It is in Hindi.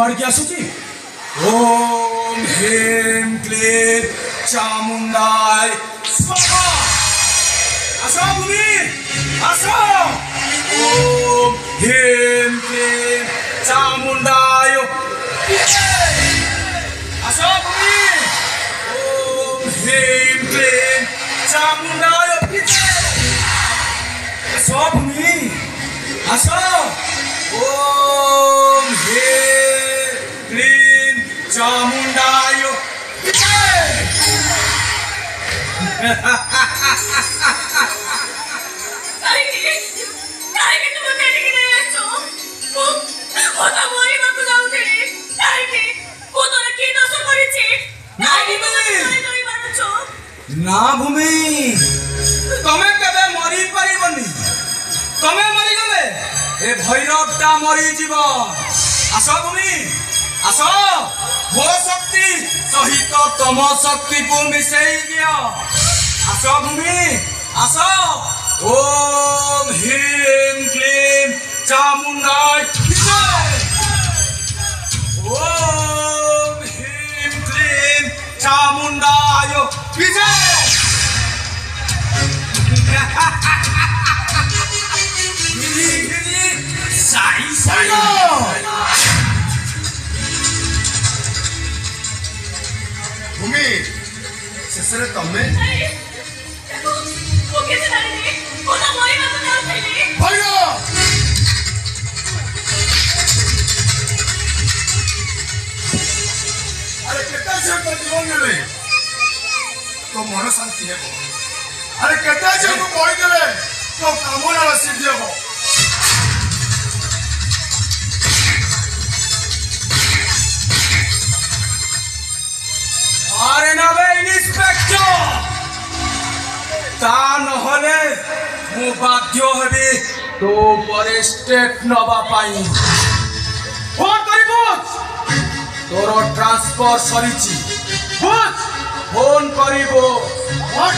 କୁଆଡ଼ିକି ଆସୁଛି? ଓମ୍ ହ୍ରୀಂ କ୍ଲିଂ ଚାମୁଣ୍ଡାୟ ସ୍ୱାହା। ଆସ ଭୂମି ଆସ। ଓମ୍ ହ୍ରୀଂ କ୍ଲିଂ ଚାମୁଣ୍ଡାୟ ଆସ ଭୂମି। ଓମ୍ ହ୍ରୀଂ କ୍ଲିଂ ଚାମୁଣ୍ଡାୟ ଆସ ଭୂମି ଆସ। ओम ह्रीं क्लीं चामुंडाय ना भूमि तमे केबे मरी परिबनी। तमे मरी गले ए भैरवटा मरी जीव। आस भूमि आस। मो शक्ति सहित तम शक्ति को मिसई दियो। आस भूमि आस। ओम ह्रीं क्लीं चामुंडाय ओम ह्रीं क्लीं चामुंडाय विजय। साई साई भूमि शेषରେ ତମେ ଆରେ କେତେ ଝିଅଙ୍କ ଜୀବନ ନେଲେ ତୋ ମନ ଶାନ୍ତି ହେବ। ଆରେ କେତେ ଝିଅଙ୍କୁ କହିଦେଲେ ତୋ କାମନାର ସିଦ୍ଧି ହେବ। अरे नवे इंस्पेक्टर ता नहले मु बाध्य हेबी तो परे स्टेप नबा पाई। फोन करी बुझ तोर ट्रांसफर सरीची। बुझ फोन करिबो। व्हाट